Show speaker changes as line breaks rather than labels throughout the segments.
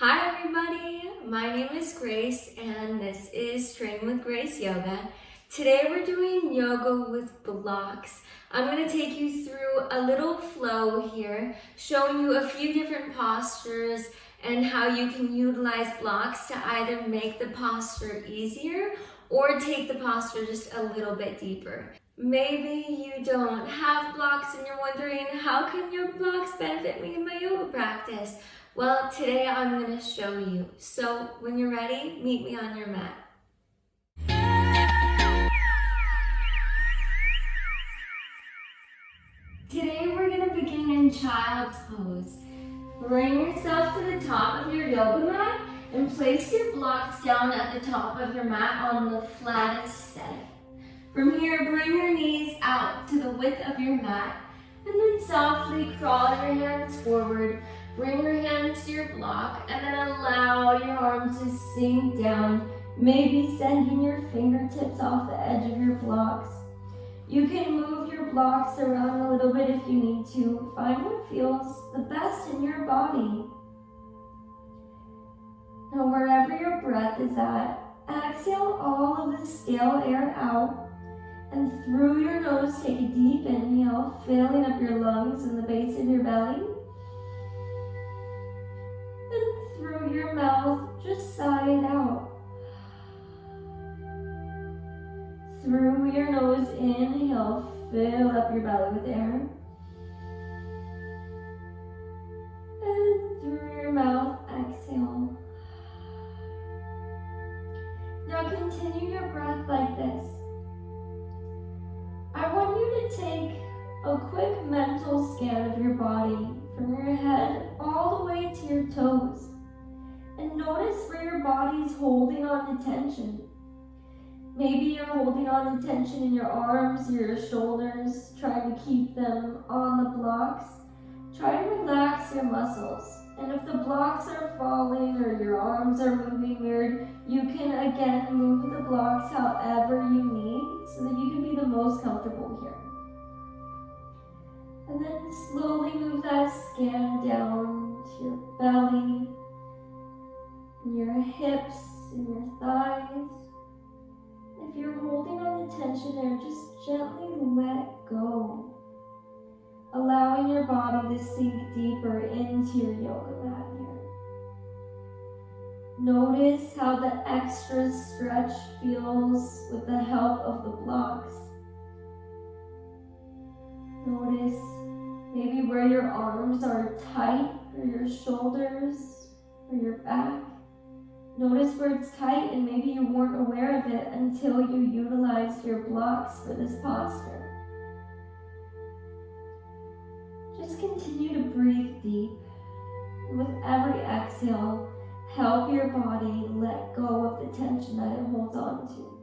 Hi everybody, my name is Grace and this is Training with Grace Yoga. Today we're doing yoga with blocks. I'm going to take you through a little flow here, showing you a few different postures and how you can utilize blocks to either make the posture easier or take the posture just a little bit deeper. Maybe you don't have blocks and you're wondering, how can yoga blocks benefit me in my yoga practice? Well, today I'm going to show you. So when you're ready, meet me on your mat. Today we're going to begin in child's pose. Bring yourself to the top of your yoga mat and place your blocks down at the top of your mat on the flattest setting. From here, bring your knees out to the width of your mat and then softly crawl your hands forward. Bring your hands to your block and then allow your arms to sink down, maybe sending your fingertips off the edge of your blocks. You can move your blocks around a little bit if you need to. Find what feels the best in your body. Now, wherever your breath is at, exhale all of the stale air out. And through your nose, take a deep inhale, filling up your lungs and the base of your belly. And through your mouth, just sigh it out. Through your nose, inhale, fill up your belly with air. And through your mouth, exhale. Now continue your breath like this. I want you to take a quick mental scan of your body from your head all the way to your toes. And notice where your body is holding on to tension. Maybe you're holding on to tension in your arms or your shoulders, trying to keep them on the blocks. Try to relax your muscles. And if the blocks are falling or your arms are moving weird, you can again move the blocks however you need so that you can be the most comfortable here. And then slowly move that scan down to your belly, and your hips, and your thighs. If you're holding on to tension there, just gently let go. Allowing your body to sink deeper into your yoga mat here. Notice how the extra stretch feels with the help of the blocks. Notice maybe where your arms are tight, or your shoulders, or your back. Notice where it's tight and maybe you weren't aware of it until you utilized your blocks for this posture. Just continue to breathe deep. With every exhale, help your body let go of the tension that it holds on to.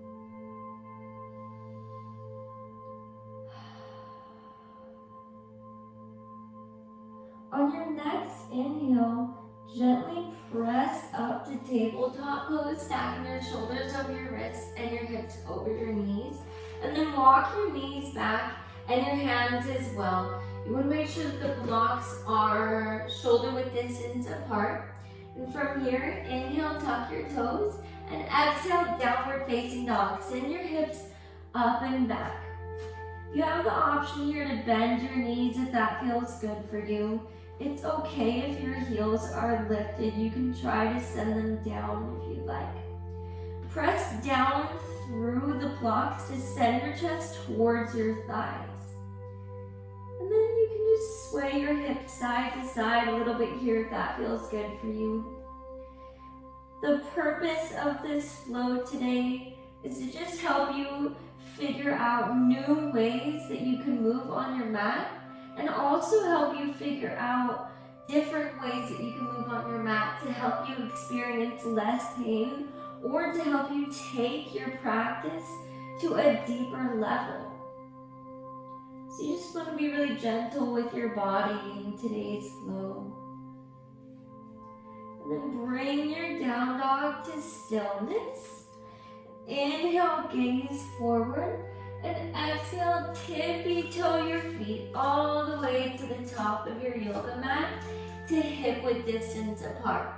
On your next inhale, gently press up to tabletop pose, stacking your shoulders over your wrists and your hips over your knees. And then walk your knees back and your hands as well. You want to make sure that the blocks are shoulder width distance apart. And from here, inhale, tuck your toes, and exhale, downward facing dog. Send your hips up and back. You have the option here to bend your knees if that feels good for you. It's okay if your heels are lifted. You can try to send them down if you'd like. Press down through the blocks to send your chest towards your thighs. And then you can just sway your hips side to side a little bit here if that feels good for you. The purpose of this flow today is to just help you figure out new ways that you can move on your mat, and also help you figure out different ways that you can move on your mat to help you experience less pain or to help you take your practice to a deeper level. So you just want to be really gentle with your body in today's flow. And then bring your down dog to stillness. Inhale, gaze forward. And exhale, tippy toe your feet all the way to the top of your yoga mat to hip width distance apart.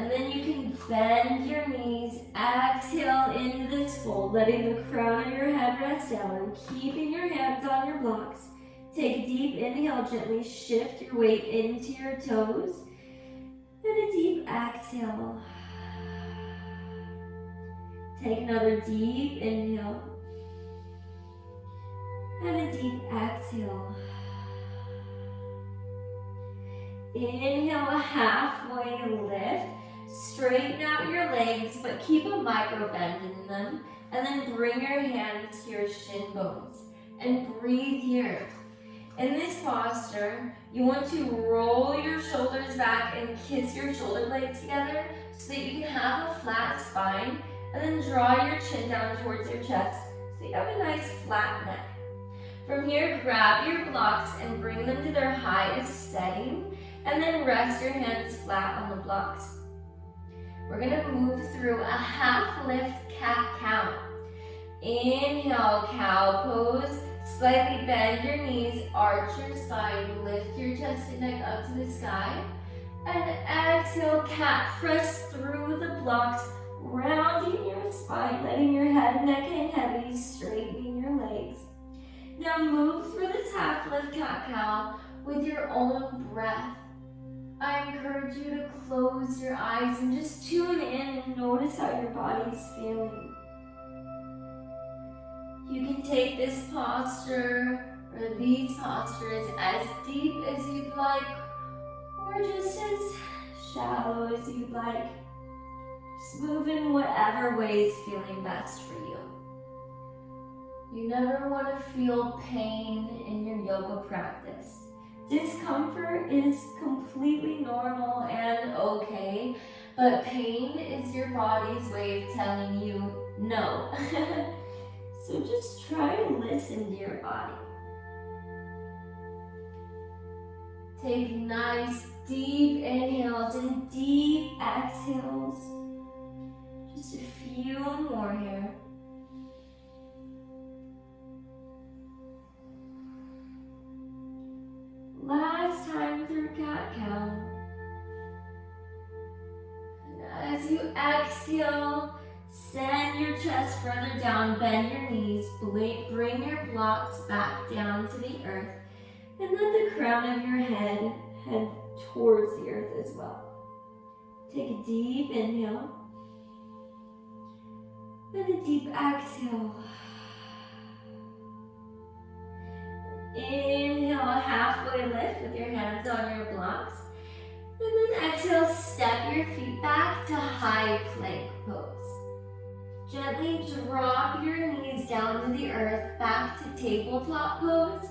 And then you can bend your knees, exhale into this fold, letting the crown of your head rest down, keeping your hands on your blocks. Take a deep inhale, gently shift your weight into your toes. And a deep exhale. Take another deep inhale. And a deep exhale. Inhale, a halfway lift. Straighten out your legs, but keep a micro bend in them. And then bring your hands to your shin bones. And breathe here. In this posture, you want to roll your shoulders back and kiss your shoulder blades together so that you can have a flat spine. And then draw your chin down towards your chest so you have a nice flat neck. From here, grab your blocks and bring them to their highest setting. And then rest your hands flat on the blocks. We're going to move through a half lift cat-cow. Inhale, cow pose. Slightly bend your knees, arch your spine, lift your chest and neck up to the sky. And exhale, cat. Press through the blocks, rounding your spine, letting your head, neck hang heavy, straightening your legs. Now move through this half lift cat-cow with your own breath. I encourage you to close your eyes and just tune in and notice how your body's feeling. You can take this posture or these postures as deep as you'd like, or just as shallow as you'd like. Just move in whatever way is feeling best for you. You never want to feel pain in your yoga practice. Discomfort is completely normal and okay, but pain is your body's way of telling you no. So just try to listen to your body. Take nice deep inhales and deep exhales. Just a few more here. Last time through cat-cow. And as you exhale, send your chest further down, bend your knees, bring your blocks back down to the earth, and let the crown of your head head towards the earth as well. Take a deep inhale, and a deep exhale. Inhale, a halfway lift with your hands on your blocks, and then exhale, step your feet back to high plank pose. Gently drop your knees down to the earth, back to tabletop pose,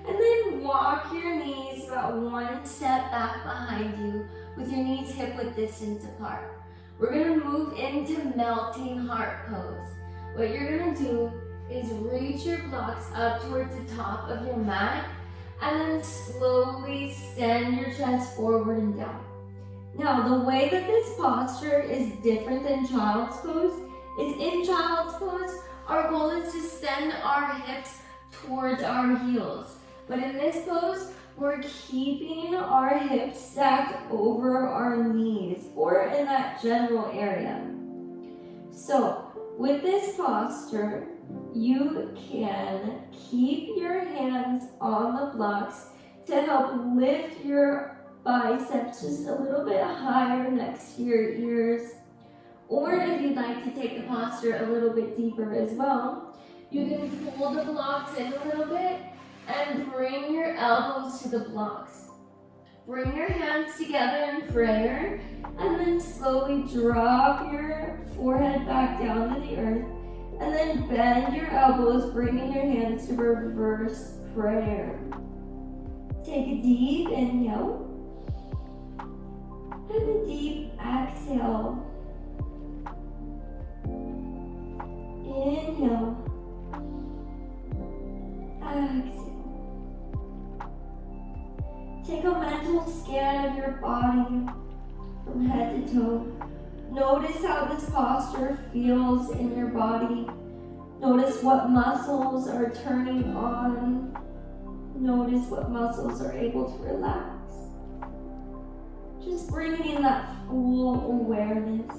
and then walk your knees about one step back behind you with your knees hip-width distance apart. We're going to move into melting heart pose. What you're going to do is reach your blocks up towards the top of your mat and then slowly send your chest forward and down. Now, the way that this posture is different than child's pose is in child's pose, our goal is to send our hips towards our heels. But in this pose, we're keeping our hips stacked over our knees or in that general area. So, with this posture, you can keep your hands on the blocks to help lift your biceps just a little bit higher next to your ears. Or if you'd like to take the posture a little bit deeper as well, you can pull the blocks in a little bit and bring your elbows to the blocks. Bring your hands together in prayer and then slowly drop your forehead back down to the earth and then bend your elbows, bringing your hands to reverse prayer. Take a deep inhale and a deep exhale. Inhale, exhale. Take a mental scan of your body from head to toe. Notice how this posture feels in your body. Notice what muscles are turning on. Notice what muscles are able to relax. Just bringing in that full awareness.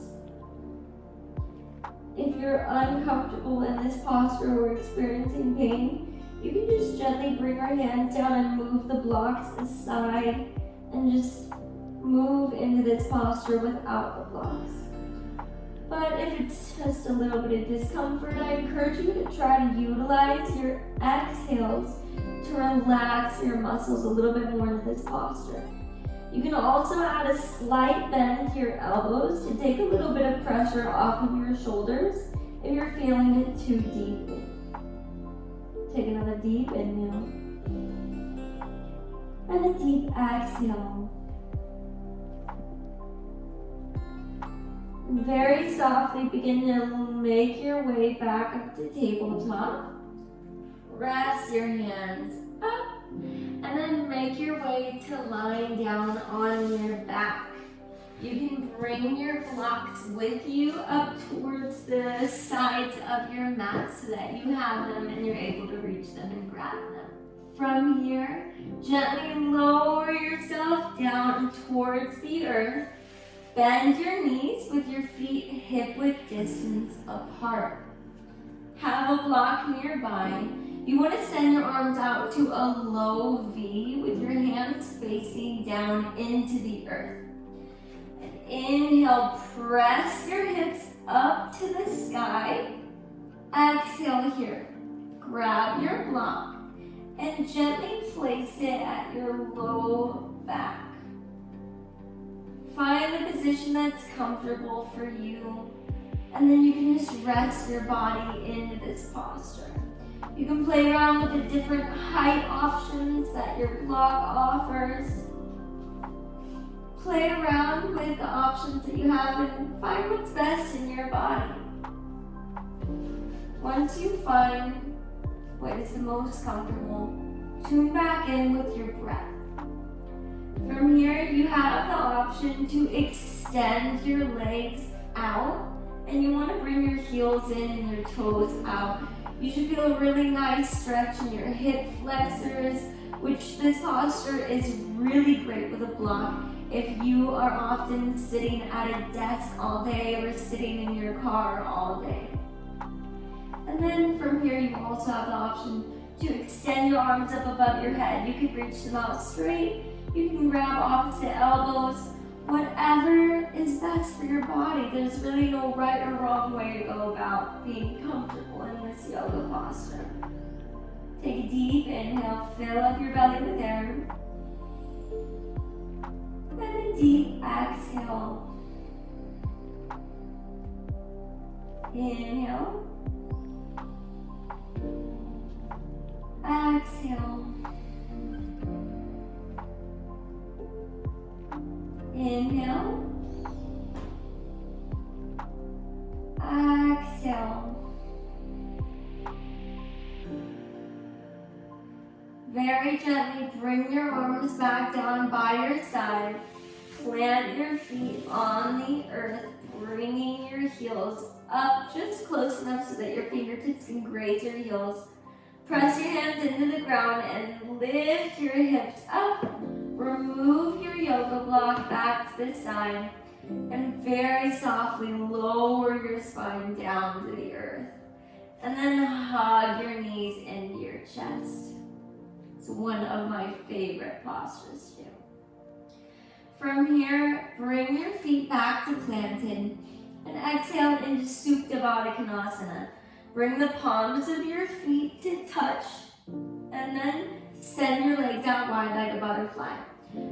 If you're uncomfortable in this posture or experiencing pain, you can just gently bring our hands down and move the blocks aside and just move into this posture without the blocks. But if it's just a little bit of discomfort, I encourage you to try to utilize your exhales to relax your muscles a little bit more into this posture. You can also add a slight bend to your elbows to take a little bit of pressure off of your shoulders if you're feeling it too deeply. Take another deep inhale and a deep exhale. Very softly begin to make your way back up to tabletop. Rest your hands up and then make your way to lying down on your back. You can bring your blocks with you up towards the sides of your mat so that you have them and you're able to reach them and grab them. From here, gently lower yourself down towards the earth. Bend your knees with your feet hip-width distance apart. Have a block nearby. You want to send your arms out to a low V with your hands facing down into the earth. And inhale, press your hips up to the sky. Exhale here. Grab your block and gently place it at your low back. Find the position that's comfortable for you, and then you can just rest your body into this posture. You can play around with the different height options that your block offers. Play around with the options that you have and find what's best in your body. Once you find what is the most comfortable, tune back in with your breath. From here, you have the option to extend your legs out, and you want to bring your heels in and your toes out. You should feel a really nice stretch in your hip flexors, which this posture is really great with a block if you are often sitting at a desk all day or sitting in your car all day. And then from here, you also have the option to extend your arms up above your head. You can reach them out straight. You can grab opposite elbows, whatever is best for your body. There's really no right or wrong way to go about being comfortable in this yoga posture. Take a deep inhale, fill up your belly with air. And a deep exhale. Inhale. Exhale. Inhale. Exhale. Very gently bring your arms back down by your side. Plant your feet on the earth, bringing your heels up just close enough so that your fingertips can graze your heels. Press your hands into the ground and lift your hips up. Remove your yoga block back to the side and very softly lower your spine down to the earth. And then hug your knees into your chest. It's one of my favorite postures too. From here, bring your feet back to planted and exhale into Supta Baddha Konasana. Bring the palms of your feet to touch and then send your legs out wide like a butterfly.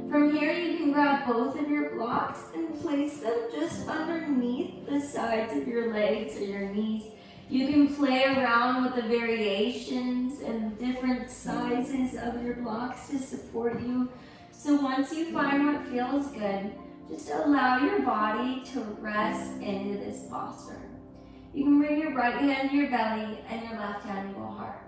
From here, you can grab both of your blocks and place them just underneath the sides of your legs or your knees. You can play around with the variations and different sizes of your blocks to support you. So once you find what feels good, just allow your body to rest into this posture. You can bring your right hand to your belly and your left hand to your heart.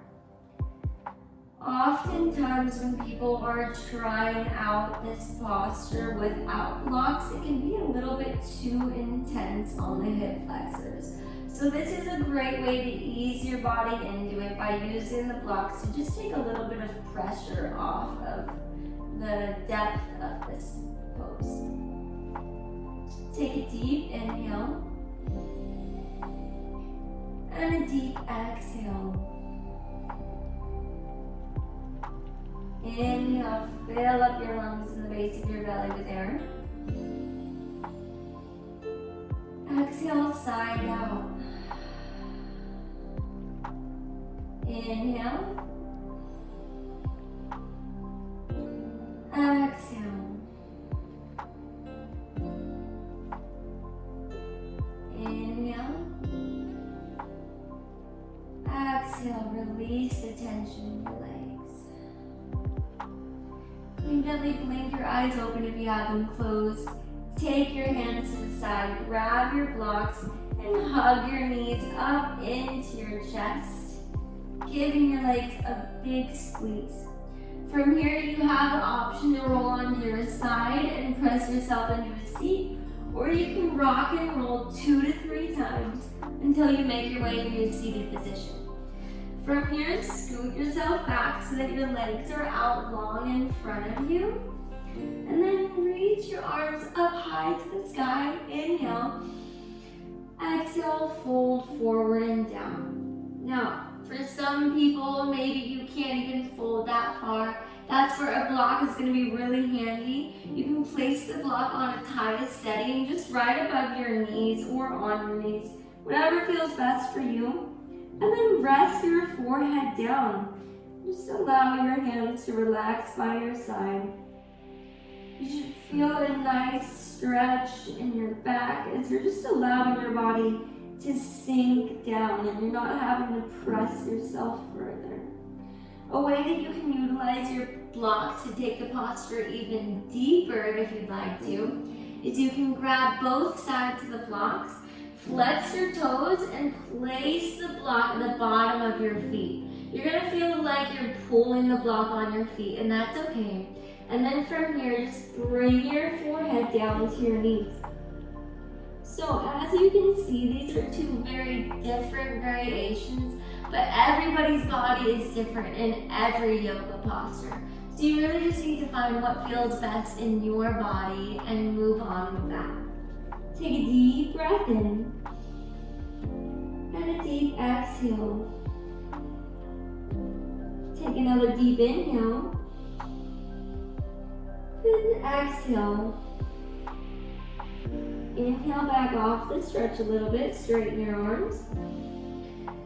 Oftentimes when people are trying out this posture without blocks, it can be a little bit too intense on the hip flexors. So this is a great way to ease your body into it by using the blocks to just take a little bit of pressure off of the depth of this pose. Take a deep inhale and a deep exhale. Inhale, fill up your lungs and the base of your belly with air. Exhale, side out. Inhale. Exhale. Inhale. Exhale, release the tension in your legs. You can gently blink your eyes open if you have them closed. Take your hands to the side, grab your blocks, and hug your knees up into your chest, giving your legs a big squeeze. From here, you have the option to roll onto your side and press yourself into a seat, or you can rock and roll 2 to 3 times until you make your way into your seated position. From here, scoot yourself back so that your legs are out long in front of you. And then reach your arms up high to the sky. Inhale. Exhale, fold forward and down. Now, for some people, maybe you can't even fold that far. That's where a block is going to be really handy. You can place the block on a tight setting just right above your knees or on your knees, whatever feels best for you. And then rest your forehead down. Just allow your hands to relax by your side. You should feel a nice stretch in your back as you're just allowing your body to sink down and you're not having to press yourself further. A way that you can utilize your blocks to take the posture even deeper if you'd like to is you can grab both sides of the blocks, flex your toes, and place the block at the bottom of your feet. You're going to feel like you're pulling the block on your feet, and that's okay. And then from here, just bring your forehead down to your knees. So as you can see, these are 2 very different variations, but everybody's body is different in every yoga posture. So you really just need to find what feels best in your body and move on with that. Take a deep breath in and a deep exhale. Take another deep inhale. And exhale. Inhale, back off the stretch a little bit, straighten your arms.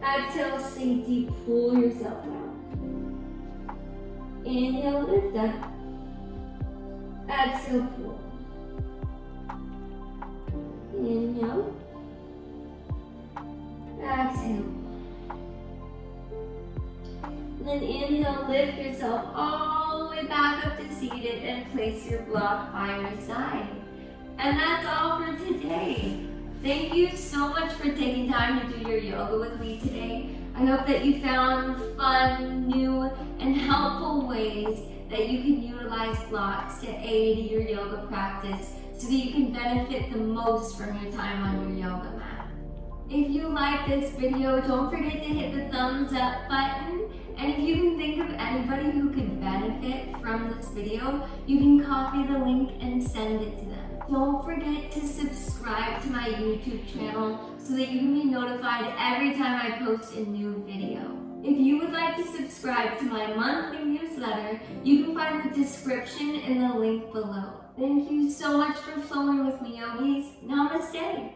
Exhale, sink deep, pull yourself down. Inhale, lift up. Exhale, pull. Inhale. Exhale. And then inhale, lift yourself all the way back up to seated and place your block by your side. And that's all for today. Thank you so much for taking time to do your yoga with me today. I hope that you found fun, new, and helpful ways that you can utilize blocks to aid your yoga practice so that you can benefit the most from your time on your yoga mat. If you like this video, don't forget to hit the thumbs up button. And if you can think of anybody who could benefit from this video, you can copy the link and send it to them. Don't forget to subscribe to my YouTube channel so that you can be notified every time I post a new video. If you would like to subscribe to my monthly newsletter, you can find the description in the link below. Thank you so much for flowing with me, yogis. Namaste.